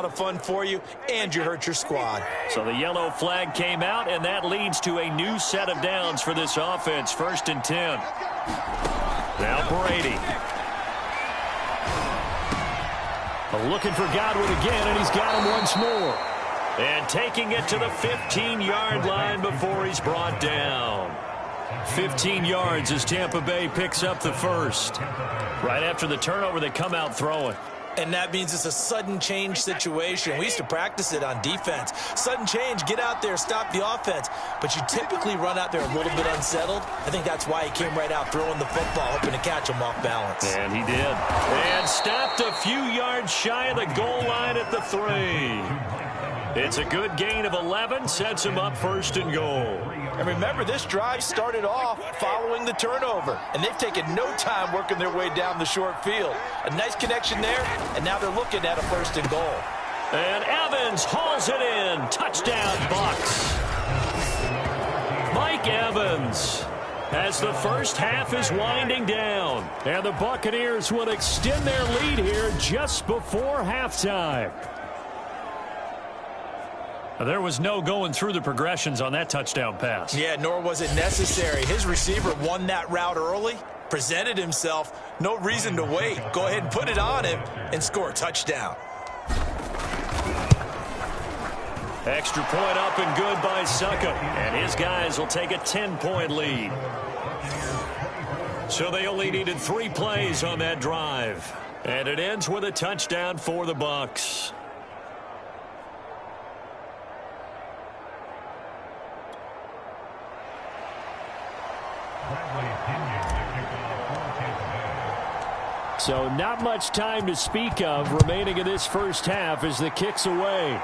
of fun for you, and you hurt your squad. So the yellow flag came out, and that leads to a new set of downs for this offense. 1st and 10. Now Brady. Looking for Godwin again, and he's got him once more. And taking it to the 15-yard line before he's brought down. 15 yards as Tampa Bay picks up the first. Right after the turnover, they come out throwing. And that means it's a sudden change situation. We used to practice it on defense. Sudden change, get out there, stop the offense. But you typically run out there a little bit unsettled. I think that's why he came right out throwing the football, hoping to catch him off balance. And he did. And stopped a few yards shy of the goal line at the 3. It's a good gain of 11, sets him up 1st and goal. And remember, this drive started off following the turnover, and they've taken no time working their way down the short field. A nice connection there, and now they're looking at a 1st and goal. And Evans hauls it in. Touchdown, Bucs. Mike Evans, as the first half is winding down. And the Buccaneers will extend their lead here just before halftime. There was no going through the progressions on that touchdown pass. Yeah, nor was it necessary. His receiver won that route early, presented himself. No reason to wait. Go ahead and put it on him and score a touchdown. Extra point up and good by Succop. And his guys will take a 10-point lead. So they only needed 3 plays on that drive. And it ends with a touchdown for the Bucs. So not much time to speak of remaining in this first half as the kick's away.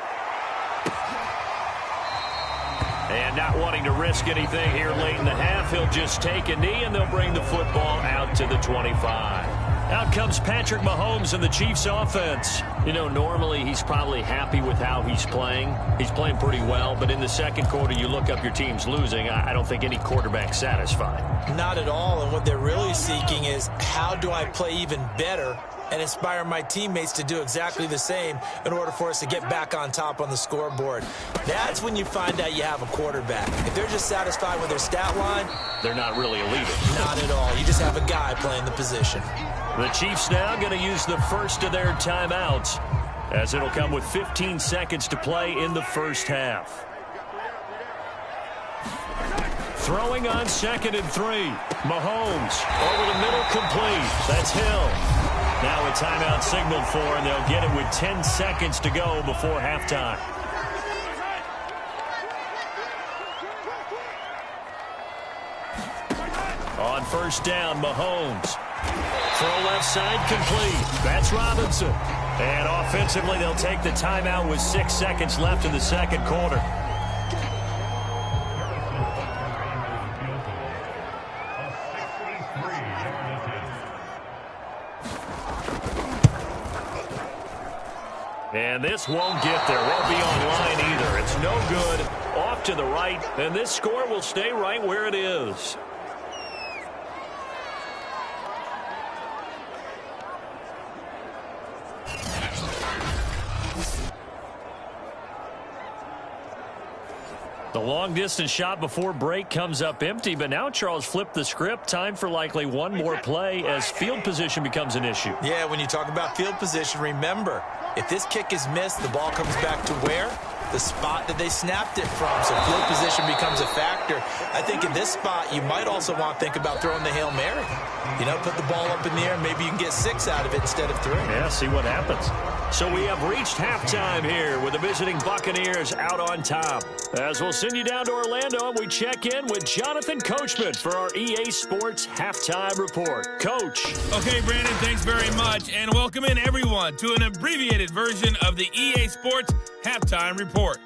And not wanting to risk anything here late in the half, he'll just take a knee and they'll bring the football out to the 25. Out comes Patrick Mahomes and the Chiefs offense. You know, normally he's probably happy with how he's playing. He's playing pretty well, but in the second quarter you look up your team's losing. I don't think any quarterback's satisfied. Not at all, and what they're really seeking is how do I play even better and inspire my teammates to do exactly the same in order for us to get back on top on the scoreboard. That's when you find out you have a quarterback. If they're just satisfied with their stat line, they're not really a leader. Not at all. You just have a guy playing the position. The Chiefs now going to use the first of their timeouts, as it'll come with 15 seconds to play in the first half. Throwing on 2nd and 3. Mahomes over the middle, complete. That's Hill. Now a timeout signaled for, and they'll get it with 10 seconds to go before halftime. On 1st down, Mahomes. Throw left side, complete. That's Robinson. And offensively, they'll take the timeout with 6 seconds left in the second quarter. And this won't get there. Won't be online either. It's no good. Off to the right. And this score will stay right where it is. The long-distance shot before break comes up empty, but now Charles flipped the script. Time for likely one more play as field position becomes an issue. Yeah, when you talk about field position, remember, if this kick is missed, the ball comes back to where? The spot that they snapped it from. So field position becomes a factor. I think in this spot, you might also want to think about throwing the Hail Mary. You know, put the ball up in the air. Maybe you can get 6 out of it instead of 3. Yeah, see what happens. So we have reached halftime here with the visiting Buccaneers out on top. As we'll send you down to Orlando, and we check in with Jonathan Coachman for our EA Sports Halftime Report. Coach. Okay, Brandon, thanks very much. And welcome in, everyone, to an abbreviated version of the EA Sports Halftime Report.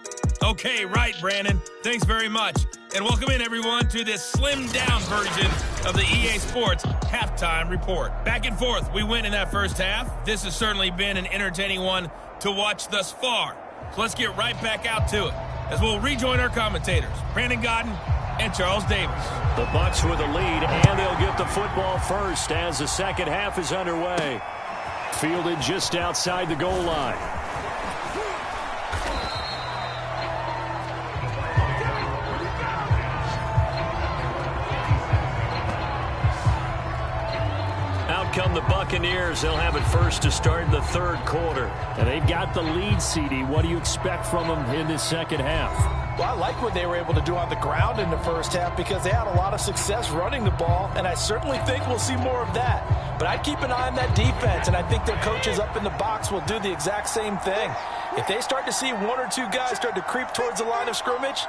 Okay, right, Brandon. Thanks very much. And welcome in, everyone, to this slimmed-down version of the EA Sports Halftime Report. Back and forth, we win in that first half. This has certainly been an entertaining one to watch thus far. So let's get right back out to it, as we'll rejoin our commentators, Brandon Godden and Charles Davis. The Bucs with a lead, and they'll get the football first as the second half is underway. Fielded just outside the goal line. Buccaneers. They'll have it first to start in the third quarter. And they've got the lead, CD. What do you expect from them in this second half? Well, I like what they were able to do on the ground in the first half because they had a lot of success running the ball, and I certainly think we'll see more of that. But I'd keep an eye on that defense, and I think their coaches up in the box will do the exact same thing. If they start to see one or two guys start to creep towards the line of scrimmage,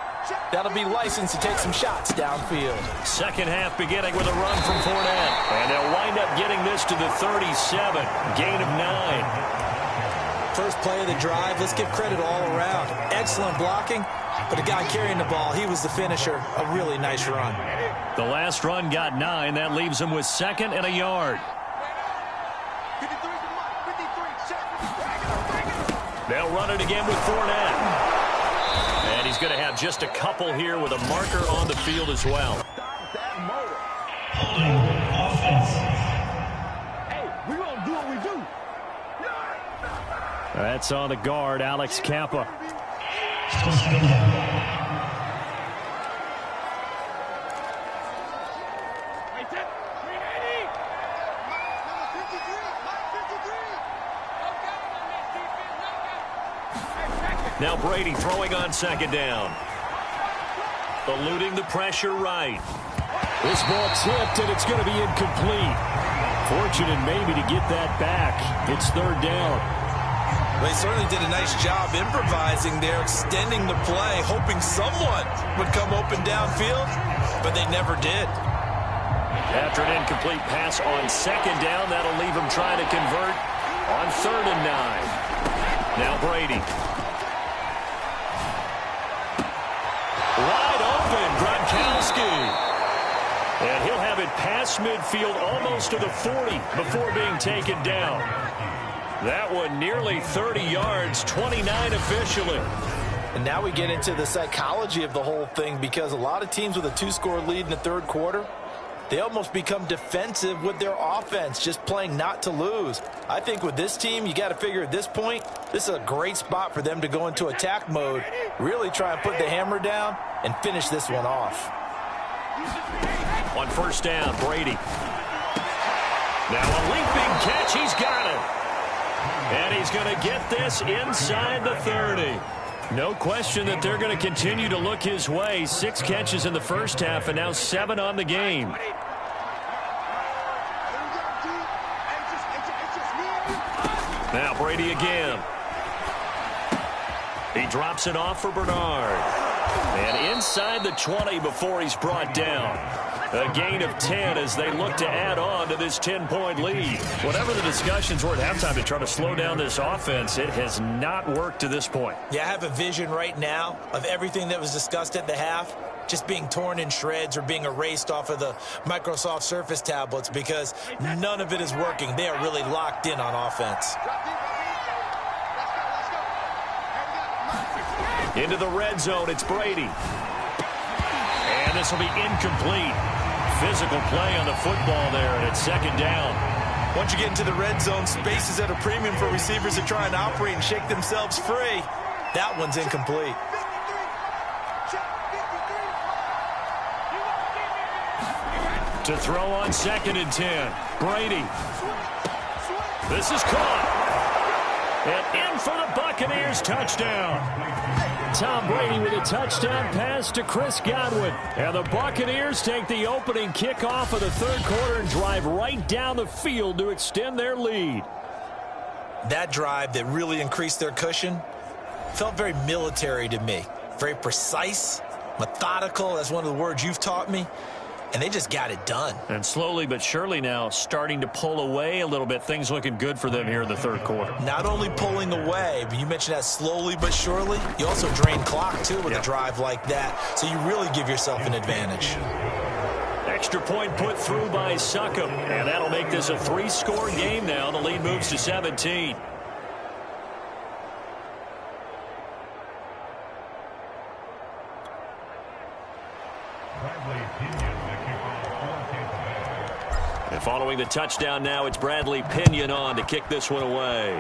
that'll be licensed to take some shots downfield. Second half beginning with a run from Fournette. And they'll wind up getting this to the 37. Gain of 9. First play of the drive, let's give credit all around. Excellent blocking, but the guy carrying the ball, he was the finisher. A really nice run. The last run got 9. That leaves him with 2nd and a yard. They'll run it again with Fournette. And he's going to have just a couple here with a marker on the field as well. Hey, we gonna do what we do. That's on the guard, Alex Kappa. Now Brady throwing on 2nd down. Eluding the pressure right. This ball tipped, and it's going to be incomplete. Fortunate maybe to get that back. It's 3rd down. They certainly did a nice job improvising there, extending the play, hoping someone would come open downfield, but they never did. After an incomplete pass on 2nd down, that'll leave him trying to convert on 3rd and 9. Now Brady. Wide open, Gronkowski. And he'll have it past midfield almost to the 40 before being taken down. That one nearly 30 yards, 29 officially. And now we get into the psychology of the whole thing because a lot of teams with a 2-score lead in the third quarter, they almost become defensive with their offense, just playing not to lose. I think with this team, you got to figure at this point, this is a great spot for them to go into attack mode, really try and put the hammer down and finish this one off. On 1st down, Brady. Now a leaping catch, he's got it. And he's going to get this inside the 30. No question that they're going to continue to look his way. 6 catches in the first half and now 7 on the game. Now Brady again. He drops it off for Bernard. And inside the 20 before he's brought down. A gain of 10 as they look to add on to this 10-point lead. Whatever the discussions were at halftime to try to slow down this offense, it has not worked to this point. Yeah, I have a vision right now of everything that was discussed at the half just being torn in shreds or being erased off of the Microsoft Surface tablets because none of it is working. They are really locked in on offense. Into the red zone, it's Brady. And this will be incomplete. Physical play on the football there, and it's 2nd down. Once you get into the red zone, space is at a premium for receivers to try and operate and shake themselves free. That one's incomplete. To throw on 2nd and 10. Brady. This is caught. And in for the Buccaneers, touchdown. Tom Brady with a touchdown pass to Chris Godwin. And the Buccaneers take the opening kickoff of the third quarter and drive right down the field to extend their lead. That drive that really increased their cushion felt very military to me. Very precise, methodical. That's one of the words you've taught me. And they just got it done. And slowly but surely now starting to pull away a little bit. Things looking good for them here in the third quarter. Not only pulling away, but you mentioned that slowly but surely. You also drain clock, too, with a drive like that. So you really give yourself an advantage. Extra point put through by Succop. And that'll make this a 3-score game now. The lead moves to 17. And following the touchdown now, it's Bradley Pinion on to kick this one away.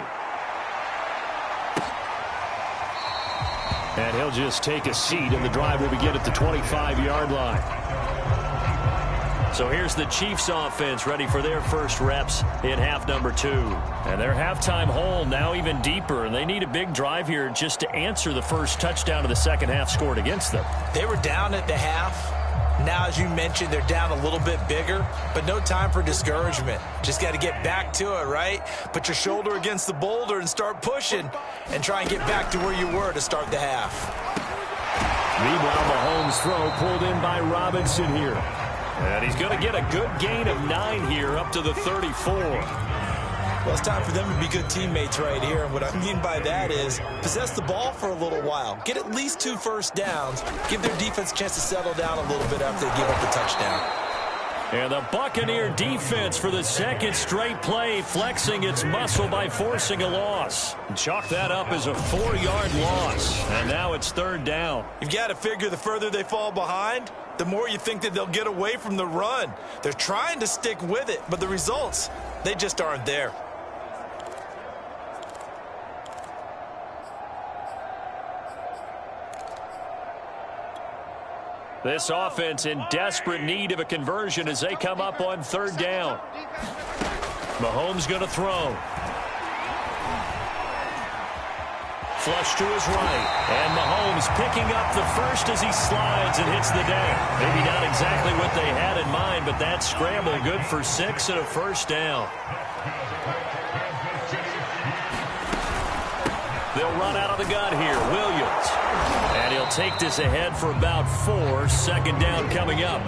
And he'll just take a seat, and the drive will begin at the 25-yard line. So here's the Chiefs offense ready for their first reps in half number 2. And their halftime hole now even deeper, and they need a big drive here just to answer the first touchdown of the second half scored against them. They were down at the half. Now, as you mentioned, they're down a little bit bigger, but no time for discouragement. Just got to get back to it, right? Put your shoulder against the boulder and start pushing and try and get back to where you were to start the half. Meanwhile, Mahomes' throw pulled in by Robinson here. And he's going to get a good gain of 9 here up to the 34. Well, it's time for them to be good teammates right here. And what I mean by that is possess the ball for a little while. Get at least 2 first downs. Give their defense a chance to settle down a little bit after they give up the touchdown. And the Buccaneer defense for the second straight play flexing its muscle by forcing a loss. Chalk that up as a 4-yard loss. And now it's 3rd down. You've got to figure the further they fall behind, the more you think that they'll get away from the run. They're trying to stick with it, but the results, they just aren't there. This offense in desperate need of a conversion as they come up on 3rd down. Mahomes going to throw. Flush to his right. And Mahomes picking up the first as he slides and hits the deck. Maybe not exactly what they had in mind, but that scramble good for 6 and a first down. They'll run out of the gun here. Williams. And he'll take this ahead for about 4. 2nd down coming up.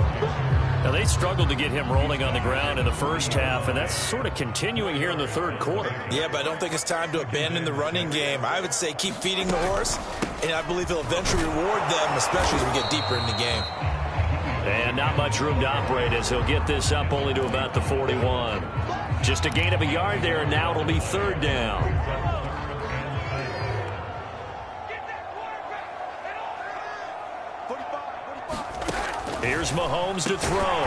Now, they struggled to get him rolling on the ground in the first half, and that's sort of continuing here in the 3rd quarter. Yeah, but I don't think it's time to abandon the running game. I would say keep feeding the horse, and I believe he'll eventually reward them, especially as we get deeper in the game. And not much room to operate as he'll get this up only to about the 41. Just a gain of a yard there, and now it'll be 3rd down. Here's Mahomes to throw.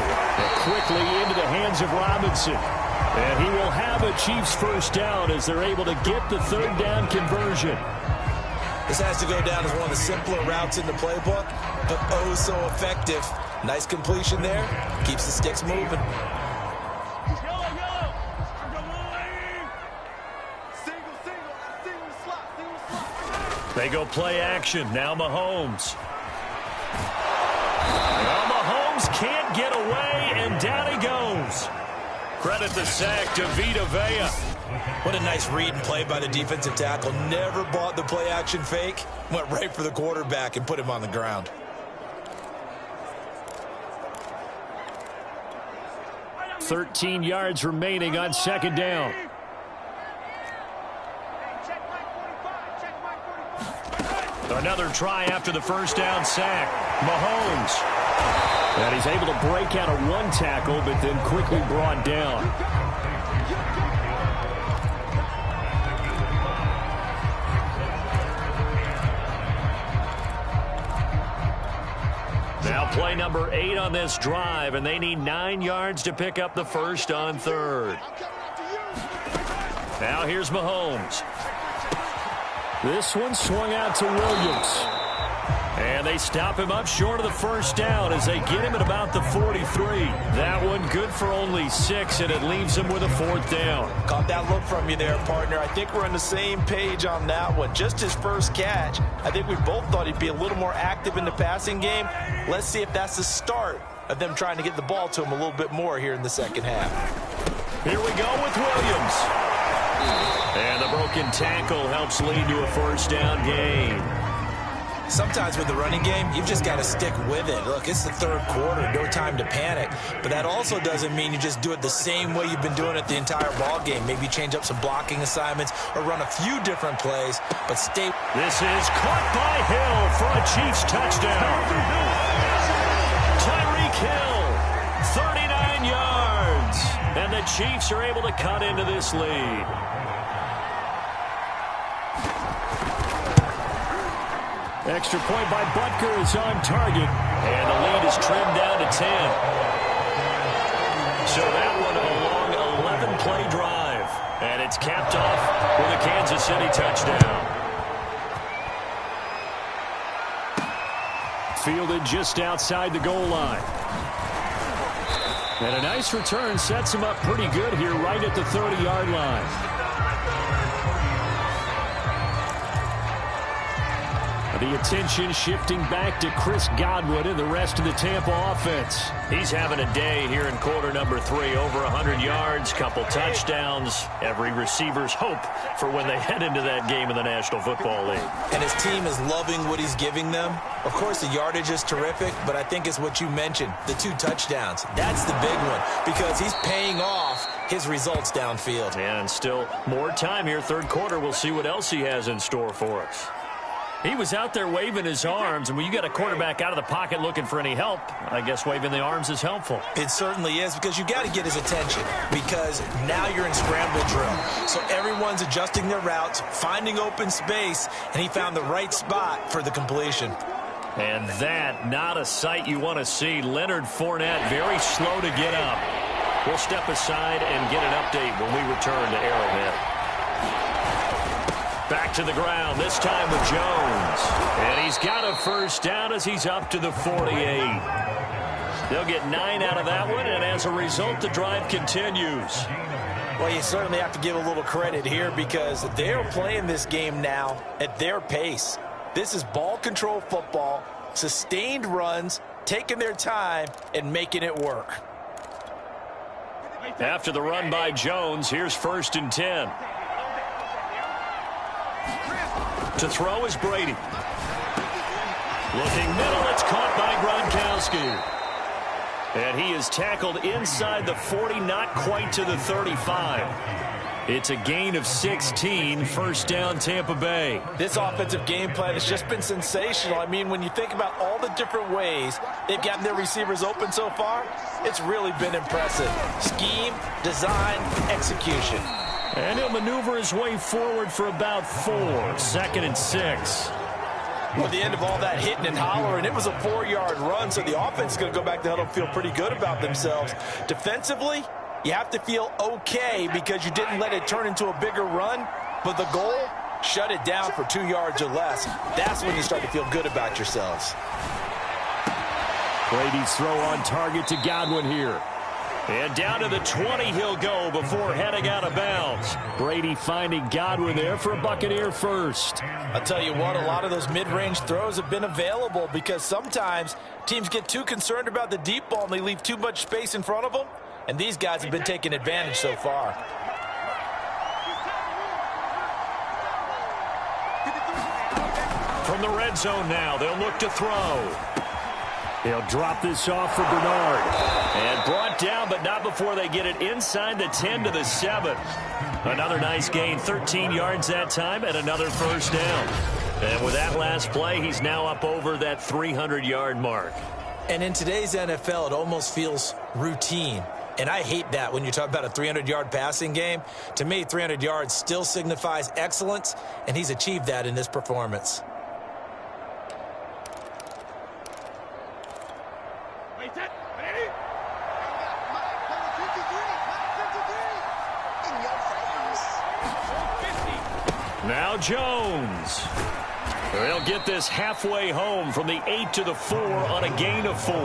Quickly into the hands of Robinson. And he will have a Chiefs first down as they're able to get the 3rd down conversion. This has to go down as one of the simpler routes in the playbook, but oh so effective. Nice completion there. Keeps the sticks moving. They go play action. Now Mahomes. Can't get away, and down he goes. Credit the sack to Vita Vea. What a nice read and play by the defensive tackle. Never bought the play-action fake. Went right for the quarterback and put him on the ground. "13 yards remaining on 2nd down. Another try after the first down sack. Mahomes. And he's able to break out of 1 tackle, but then quickly brought down. Now play number 8 on this drive, and they need 9 yards to pick up the first on 3rd. Now here's Mahomes. This one swung out to Williams. And they stop him up short of the first down as they get him at about the 43. That one good for only 6, and it leaves him with a 4th down. Caught that look from you there, partner. I think we're on the same page on that one. Just his first catch. I think we both thought he'd be a little more active in the passing game. Let's see if that's the start of them trying to get the ball to him a little bit more here in the second half. Here we go with Williams. And the broken tackle helps lead to a first down gain. Sometimes with the running game, you've just got to stick with it. Look, it's the 3rd quarter, no time to panic. But that also doesn't mean you just do it the same way you've been doing it the entire ball game. Maybe change up some blocking assignments or run a few different plays, but stay. This is caught by Hill for a Chiefs touchdown. Tyreek Hill, 39 yards. And the Chiefs are able to cut into this lead. Extra point by Butker is on target. And the lead is trimmed down to 10. So that one a long 11-play drive. And it's capped off with a Kansas City touchdown. Fielded just outside the goal line. And a nice return sets him up pretty good here right at the 30-yard line. The attention shifting back to Chris Godwin and the rest of the Tampa offense. He's having a day here in quarter number 3. Over 100 yards, couple touchdowns. Every receiver's hope for when they head into that game in the National Football League. And his team is loving what he's giving them. Of course, the yardage is terrific, but I think it's what you mentioned, the 2 touchdowns. That's the big one because he's paying off his results downfield. And still more time here. Third quarter, we'll see what else he has in store for us. He was out there waving his arms, and when you got a quarterback out of the pocket looking for any help, I guess waving the arms is helpful. It certainly is, because you got to get his attention, because now you're in scramble drill. So everyone's adjusting their routes, finding open space, and he found the right spot for the completion. And that, not a sight you want to see. Leonard Fournette very slow to get up. We'll step aside and get an update when we return to Arrowhead. Back to the ground, this time with Jones. And he's got a first down as he's up to the 48. They'll get 9 out of that one, and as a result, the drive continues. Well, you certainly have to give a little credit here because they're playing this game now at their pace. This is ball control football, sustained runs, taking their time, and making it work. After the run by Jones, here's 1st and 10. To throw is Brady. Looking middle, it's caught by Gronkowski. And he is tackled inside the 40, not quite to the 35. It's a gain of 16, first down Tampa Bay. This offensive game plan has just been sensational. I mean, when you think about all the different ways they've gotten their receivers open so far, it's really been impressive. Scheme, design, execution. And he'll maneuver his way forward for about 4. 2nd and 6. Well, at the end of all that hitting and hollering, it was a 4-yard run, so the offense is going to go back to huddle and feel pretty good about themselves. Defensively, you have to feel okay because you didn't let it turn into a bigger run, but the goal, shut it down for 2 yards or less. That's when you start to feel good about yourselves. Brady's throw on target to Godwin here. And down to the 20 he'll go before heading out of bounds. Brady finding Godwin there for a Buccaneer first. I'll tell you what, a lot of those mid-range throws have been available because sometimes teams get too concerned about the deep ball and they leave too much space in front of them. And these guys have been taking advantage so far. From the red zone now, they'll look to throw. They'll drop this off for Bernard. And brought down, but not before they get it inside the 10 to the 7. Another nice gain, 13 yards that time, and another first down. And with that last play, he's now up over that 300-yard mark. And in today's NFL, it almost feels routine. And I hate that when you talk about a 300-yard passing game. To me, 300 yards still signifies excellence, and he's achieved that in this performance. Now Jones. They'll get this halfway home from the 8 to the 4 on a gain of 4.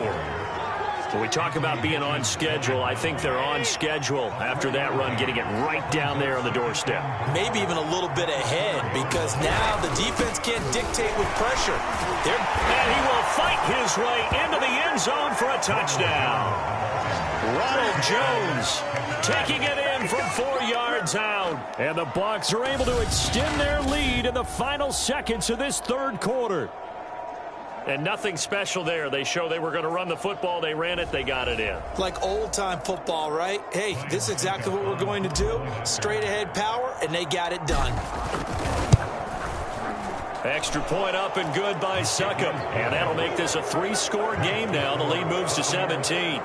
When we talk about being on schedule, I think they're on schedule after that run, getting it right down there on the doorstep. Maybe even a little bit ahead because now the defense can't dictate with pressure. And he will fight his way into the end zone for a touchdown. Ronald Jones taking it in from 4 yards out. And the Bucs are able to extend their lead in the final seconds of this third quarter. And nothing special there. They show they were going to run the football. They ran it. They got it in. Like old-time football, right? Hey, this is exactly what we're going to do. Straight-ahead power, and they got it done. Extra point up and good by Succop. And that'll make this a 3-score game now. The lead moves to 17.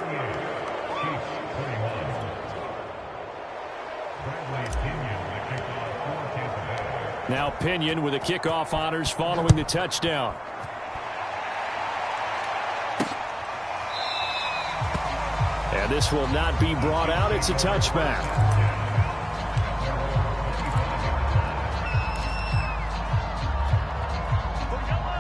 Now Pinion with the kickoff honors following the touchdown. And this will not be brought out. It's a touchback.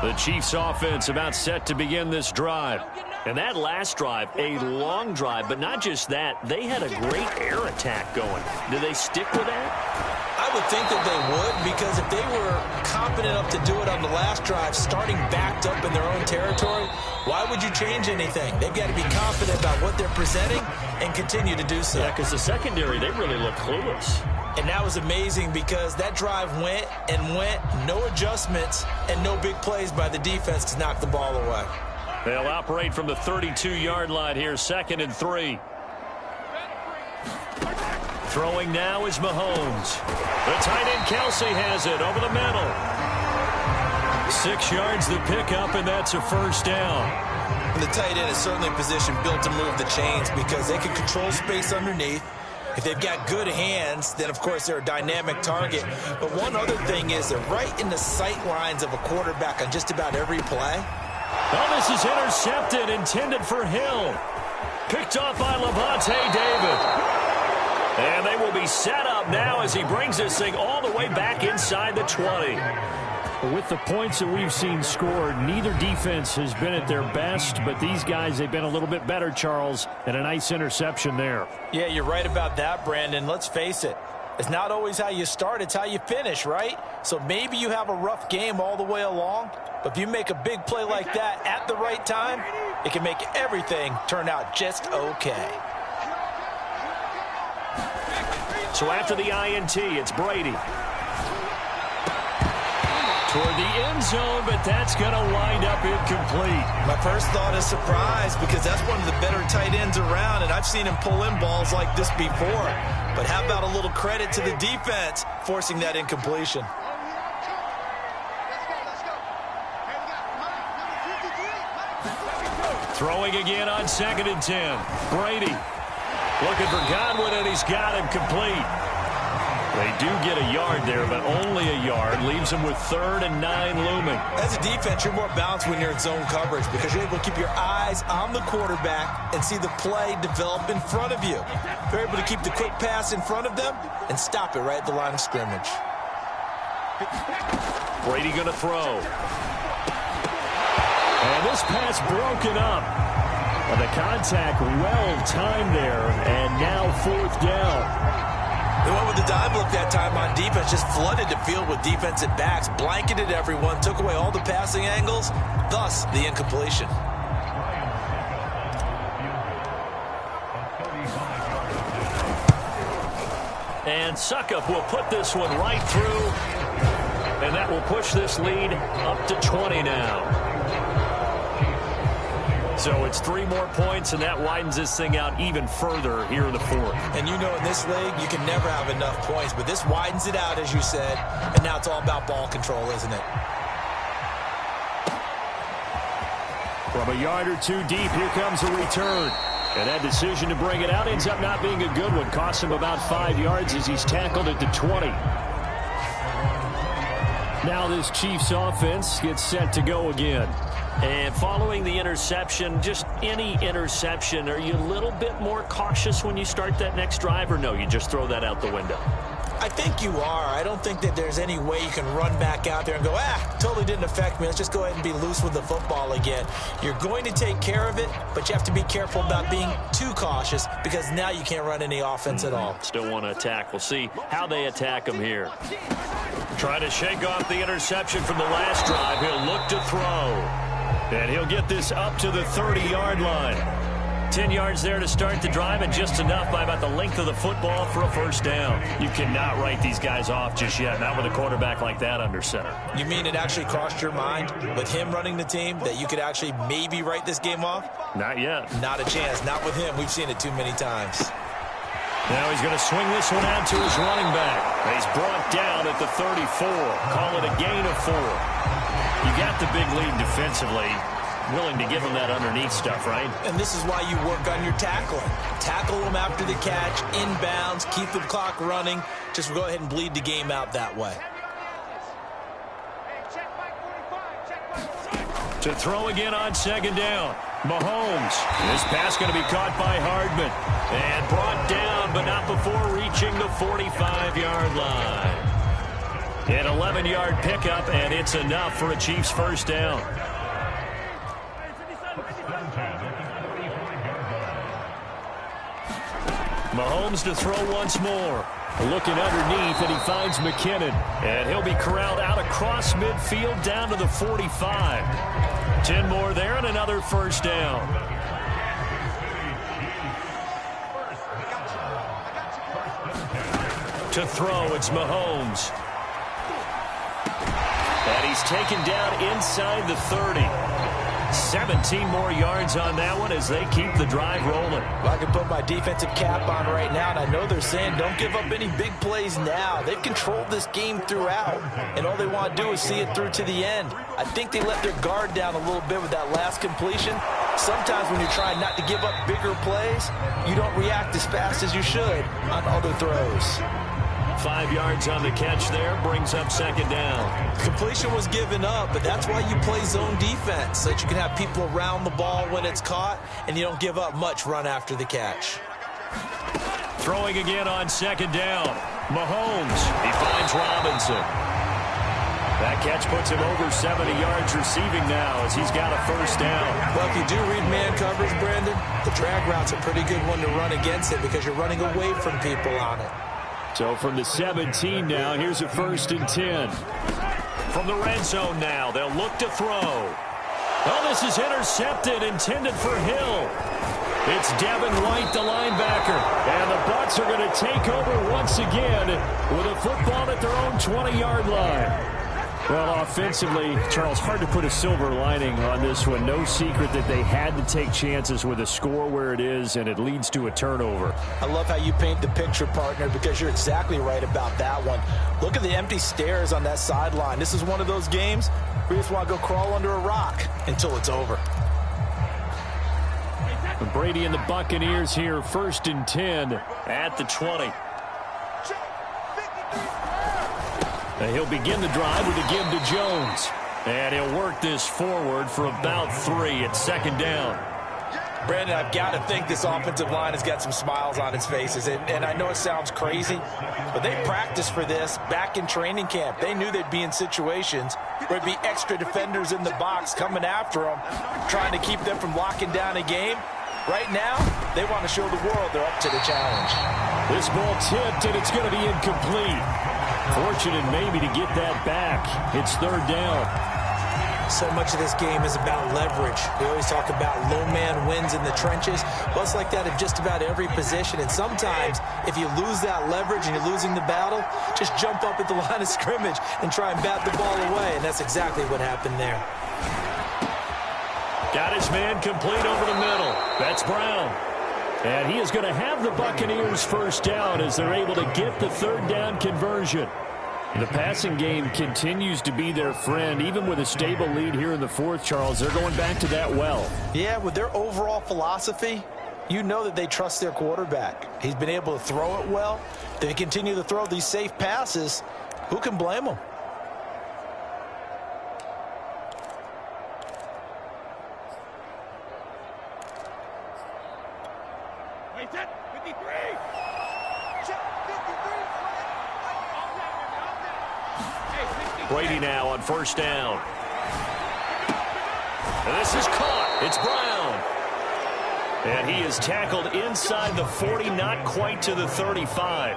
The Chiefs offense about set to begin this drive. And that last drive, a long drive, but not just that. They had a great air attack going. Do they stick with that? I would think that they would, because if they were competent enough to do it on the last drive, starting backed up in their own territory, why would you change anything? They've got to be confident about what they're presenting and continue to do so. Yeah, because the secondary, they really look clueless. And that was amazing because that drive went and went, no adjustments, and no big plays by the defense to knock the ball away. They'll operate from the 32-yard line here, 2nd and 3. Throwing now is Mahomes. The tight end Kelsey has it over the middle. 6 yards the pickup, and that's a first down. And the tight end is certainly a position built to move the chains because they can control space underneath. If they've got good hands, then, of course, they're a dynamic target. But one other thing is they're right in the sight lines of a quarterback on just about every play. Oh, this is intercepted, intended for Hill. Picked off by Levante David. And they will be set up now as he brings this thing all the way back inside the 20. With the points that we've seen scored, neither defense has been at their best, but these guys, they've been a little bit better, Charles, and a nice interception there. Yeah, you're right about that, Brandon. Let's face it. It's not always how you start, it's how you finish, right? So maybe you have a rough game all the way along, but if you make a big play like that at the right time, it can make everything turn out just okay. So after the INT, it's Brady. Toward the end zone, but that's going to wind up incomplete. My first thought is surprise because that's one of the better tight ends around, and I've seen him pull in balls like this before. But how about a little credit to the defense forcing that incompletion? Throwing again on 2nd and 10. Brady looking for Godwin, and he's got him complete. They do get a yard there, but only a yard. Leaves them with 3rd and 9 looming. As a defense, you're more balanced when you're in zone coverage because you're able to keep your eyes on the quarterback and see the play develop in front of you. You're able to keep the quick pass in front of them and stop it right at the line of scrimmage. Brady going to throw. And this pass broken up. And the contact well timed there, and now 4th down. They went with the dime look that time on defense, just flooded the field with defensive backs, blanketed everyone, took away all the passing angles, thus the incompletion. And Suckup will put this one right through, and that will push this lead up to 20 now. So it's 3 more points, and that widens this thing out even further here in the 4th. And you know in this league, you can never have enough points, but this widens it out, as you said, and now it's all about ball control, isn't it? From a yard or 2 deep, here comes a return. And that decision to bring it out ends up not being a good one. Costs him about 5 yards as he's tackled at the 20. Now this Chiefs offense gets set to go again. And following the interception, just any interception, are you a little bit more cautious when you start that next drive, or no, you just throw that out the window? I think you are. I don't think that there's any way you can run back out there and go, totally didn't affect me. Let's just go ahead and be loose with the football again. You're going to take care of it, but you have to be careful about being too cautious because now you can't run any offense at all. Still want to attack. We'll see how they attack them here. Try to shake off the interception from the last drive. He'll look to throw. And he'll get this up to the 30-yard line. 10 yards there to start the drive, and just enough by about the length of the football for a first down. You cannot write these guys off just yet, not with a quarterback like that under center. You mean it actually crossed your mind with him running the team that you could actually maybe write this game off? Not yet. Not a chance. Not with him. We've seen it too many times. Now he's going to swing this one out to his running back. He's brought down at the 34. Call it a gain of 4. You got the big lead defensively. Willing to give him that underneath stuff, right? And this is why you work on your tackling. Tackle them after the catch, inbounds, keep the clock running. Just go ahead and bleed the game out that way. To throw again on 2nd down. Mahomes. This pass going to be caught by Hardman. And brought down, but not before reaching the 45-yard line. An 11-yard pickup, and it's enough for a Chiefs first down. Mahomes to throw once more. Looking underneath, and he finds McKinnon. And he'll be corralled out across midfield down to the 45. 10 more there and another first down. To throw, it's Mahomes. And he's taken down inside the 30. 17 more yards on that one as they keep the drive rolling. Well, I can put my defensive cap on right now, and I know they're saying don't give up any big plays now. They've controlled this game throughout, and all they want to do is see it through to the end. I think they let their guard down a little bit with that last completion. Sometimes when you're trying not to give up bigger plays, you don't react as fast as you should on other throws. 5 yards on the catch there, brings up second down. Completion was given up, but that's why you play zone defense, so that you can have people around the ball when it's caught, and you don't give up much run after the catch. Throwing again on second down. Mahomes, he finds Robinson. That catch puts him over 70 yards receiving now as he's got a first down. Well, if you do read man coverage, Brandon, the drag route's a pretty good one to run against it because you're running away from people on it. So from the 17 now, here's a 1st and 10. From the red zone now, they'll look to throw. Oh, this is intercepted, intended for Hill. It's Devin White, the linebacker. And the Bucs are going to take over once again with a football at their own 20-yard line. Well, offensively, Charles, hard to put a silver lining on this one. No secret that they had to take chances with a score where it is, and it leads to a turnover. I love how you paint the picture, partner, because you're exactly right about that one. Look at the empty stairs on that sideline. This is one of those games where you just want to go crawl under a rock until it's over. Brady and the Buccaneers here, 1st and 10 at the 20. He'll begin the drive with a give to Jones. And he'll work this forward for about 3 at second down. Brandon, I've got to think this offensive line has got some smiles on its faces. And I know it sounds crazy, but they practiced for this back in training camp. They knew they'd be in situations where it'd be extra defenders in the box coming after them, trying to keep them from locking down a game. Right now, they want to show the world they're up to the challenge. This ball tipped, and it's going to be incomplete. Fortunate maybe to get that back. It's 3rd down. So much of this game is about leverage. We always talk about low man wins in the trenches. Well, it's like that in just about every position. And sometimes, if you lose that leverage and you're losing the battle, just jump up at the line of scrimmage and try and bat the ball away. And that's exactly what happened there. Got his man complete over the middle. That's Brown. And he is going to have the Buccaneers first down as they're able to get the 3rd down conversion. The passing game continues to be their friend. Even with a stable lead here in the 4th, Charles, they're going back to that well. Yeah, with their overall philosophy, you know that they trust their quarterback. He's been able to throw it well. They continue to throw these safe passes. Who can blame them? Brady now on first down. And this is caught. It's Brown. And he is tackled inside the 40, not quite to the 35.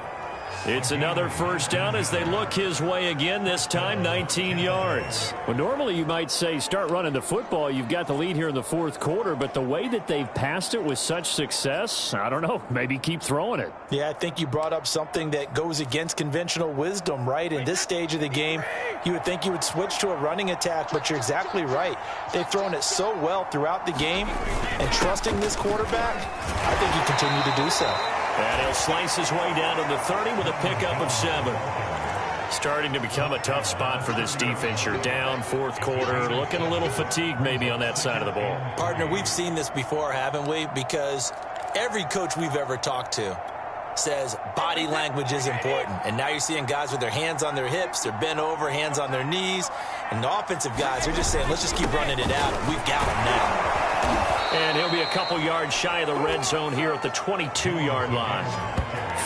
It's another first down as they look his way again, this time 19 yards. Well, normally you might say start running the football. You've got the lead here in the 4th quarter, but the way that they've passed it with such success, I don't know, maybe keep throwing it. Yeah, I think you brought up something that goes against conventional wisdom, right? In this stage of the game, you would think you would switch to a running attack, but you're exactly right. They've thrown it so well throughout the game, and trusting this quarterback, I think you continue to do so. And he'll slice his way down to the 30 with a pickup of 7. Starting to become a tough spot for this defense. You're down 4th quarter, looking a little fatigued maybe on that side of the ball. Partner, we've seen this before, haven't we? Because every coach we've ever talked to says body language is important. And now you're seeing guys with their hands on their hips, they're bent over, hands on their knees. And the offensive guys are just saying, let's just keep running it out, and we've got them now. And he'll be a couple yards shy of the red zone here at the 22-yard line.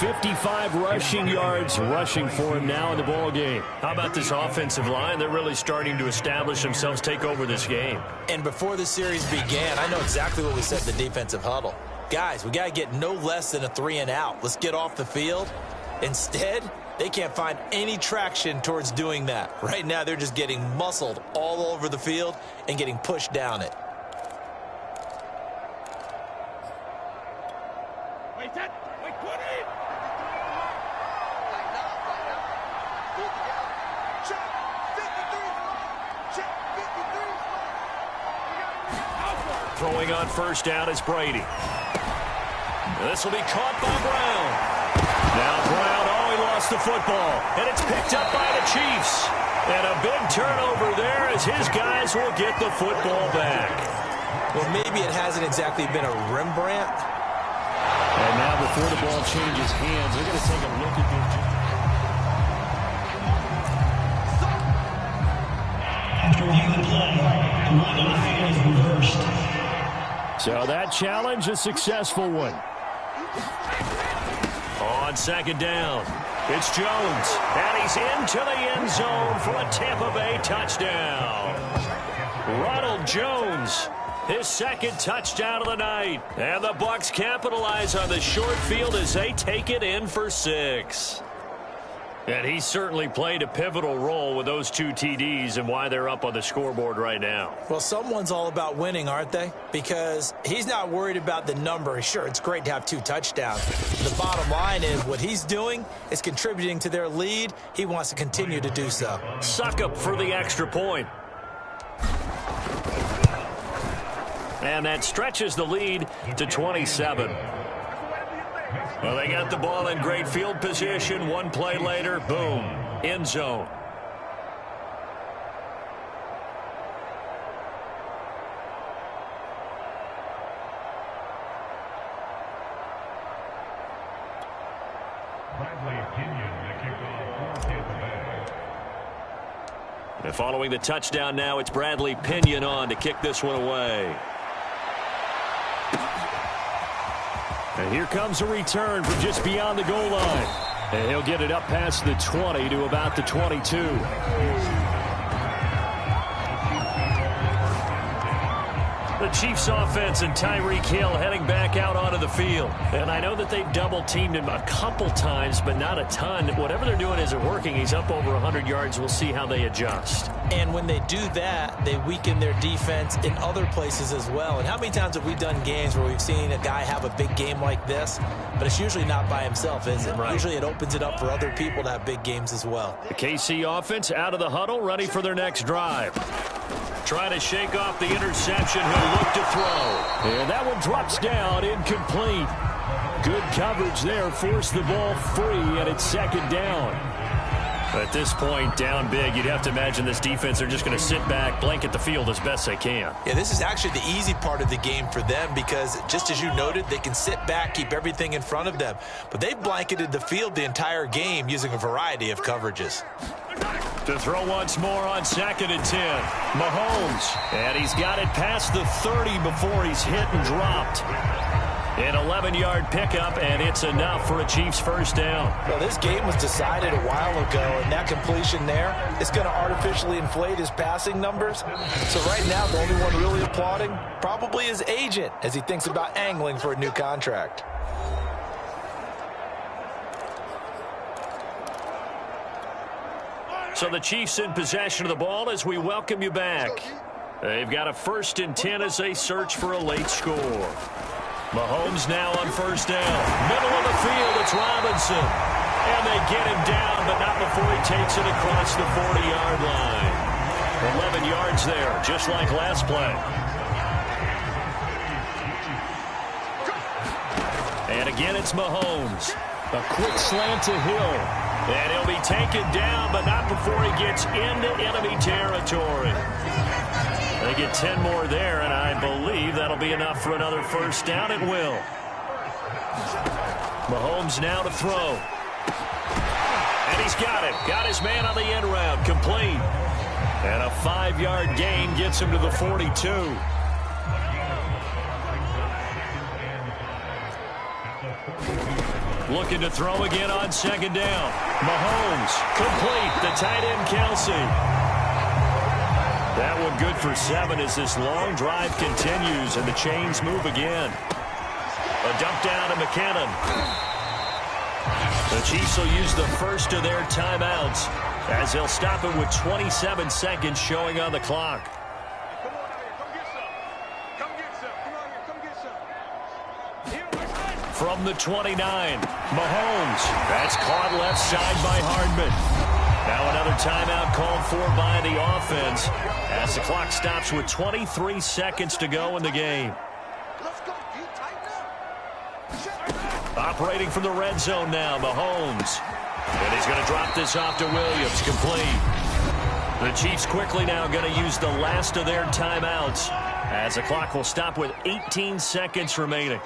55 rushing yards rushing for him now in the ball game. How about this offensive line? They're really starting to establish themselves, take over this game. And before the series began, I know exactly what we said in the defensive huddle. Guys, we got to get no less than a 3 and out. Let's get off the field. Instead, they can't find any traction towards doing that. Right now, they're just getting muscled all over the field and getting pushed down it. Throwing on first down is Brady. This will be caught by Brown. Now Brown, he lost the football, and it's picked up by the Chiefs. And a big turnover there as his guys will get the football back. Well, maybe it hasn't exactly been a Rembrandt. And now before the ball changes hands, they're going to take a look at this. After reviewing the play, the run on the field is reversed. So that challenge, a successful one. On second down, it's Jones, and he's into the end zone for a Tampa Bay touchdown. Ronald Jones, his second touchdown of the night. And the Bucs capitalize on the short field as they take it in for 6. And he certainly played a pivotal role with those 2 TDs and why they're up on the scoreboard right now. Well, someone's all about winning, aren't they? Because he's not worried about the number. Sure, it's great to have 2 touchdowns. The bottom line is what he's doing is contributing to their lead. He wants to continue to do so. Suck up for the extra point. And that stretches the lead to 27. Well, they got the ball in great field position. One play later, boom, end zone. And following the touchdown now, it's Bradley Pinion on to kick this one away. And here comes a return from just beyond the goal line. And he'll get it up past the 20 to about the 22. The Chiefs offense and Tyreek Hill heading back out onto the field. And I know that they've double-teamed him a couple times, but not a ton. Whatever they're doing isn't working. He's up over 100 yards. We'll see how they adjust. And when they do that, they weaken their defense in other places as well. And how many times have we done games where we've seen a guy have a big game like this? But it's usually not by himself, is it? Right. Usually it opens it up for other people to have big games as well. The KC offense out of the huddle, ready for their next drive. Trying to shake off the interception. He'll look to throw. And that one drops down, incomplete. Good coverage there, forced the ball free, and it's second down. At this point, down big, you'd have to imagine this defense are just going to sit back, blanket the field as best they can. Yeah, this is actually the easy part of the game for them because, just as you noted, they can sit back, keep everything in front of them. But they've blanketed the field the entire game using a variety of coverages. To throw once more on 2nd and 10. Mahomes, and he's got it past the 30 before he's hit and dropped. An 11-yard pickup, and it's enough for a Chiefs first down. Well, this game was decided a while ago, and that completion there is going to artificially inflate his passing numbers. So right now, the only one really applauding probably his agent as he thinks about angling for a new contract. So the Chiefs in possession of the ball as we welcome you back. They've got a 1st and 10 as they search for a late score. Mahomes now on first down. Middle of the field, it's Robinson. And they get him down, but not before he takes it across the 40-yard line. 11 yards there, just like last play. And again, it's Mahomes. A quick slant to Hill. And he'll be taken down, but not before he gets into enemy territory. They get 10 more there, and I believe that'll be enough for another first down. It will. Mahomes now to throw. And he's got it. Got his man on the end route. Complete. And a 5-yard gain gets him to the 42. Looking to throw again on second down. Mahomes, complete. The tight end, Kelsey. That one good for 7 as this long drive continues and the chains move again. A dump down to McKinnon. The Chiefs will use the first of their timeouts as they'll stop it with 27 seconds showing on the clock. From the 29, Mahomes. That's caught left side by Hardman. Now another timeout called for by the offense as the clock stops with 23 seconds to go in the game. Operating from the red zone now, Mahomes. And he's going to drop this off to Williams, complete. The Chiefs quickly now going to use the last of their timeouts as the clock will stop with 18 seconds remaining.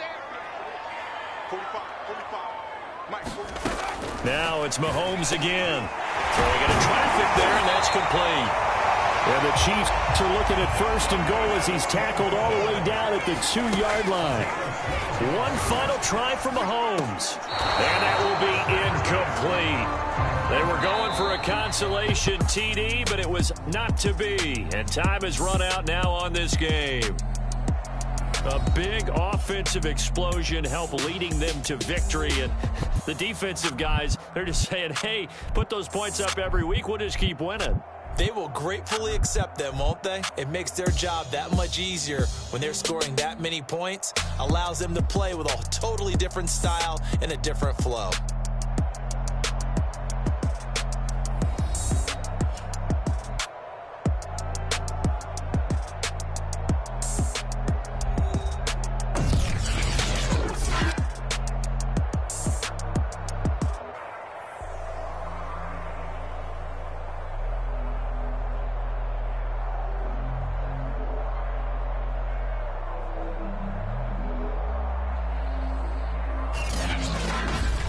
Now it's Mahomes again. Throwing into traffic there, and that's complete. And the Chiefs are looking at first and goal as he's tackled all the way down at the 2-yard line. One final try for Mahomes. And that will be incomplete. They were going for a consolation TD, but it was not to be. And time has run out now on this game. A big offensive explosion helped leading them to victory. And the defensive guys, they're just saying, hey, put those points up every week. We'll just keep winning. They will gratefully accept them, won't they? It makes their job that much easier when they're scoring that many points. Allows them to play with a totally different style and a different flow.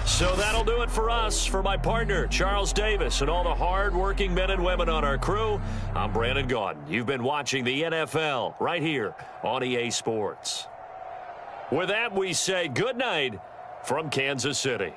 So that'll do it for us. For my partner, Charles Davis, and all the hard-working men and women on our crew, I'm Brandon Gaudin. You've been watching the NFL right here on EA Sports. With that, we say good night from Kansas City.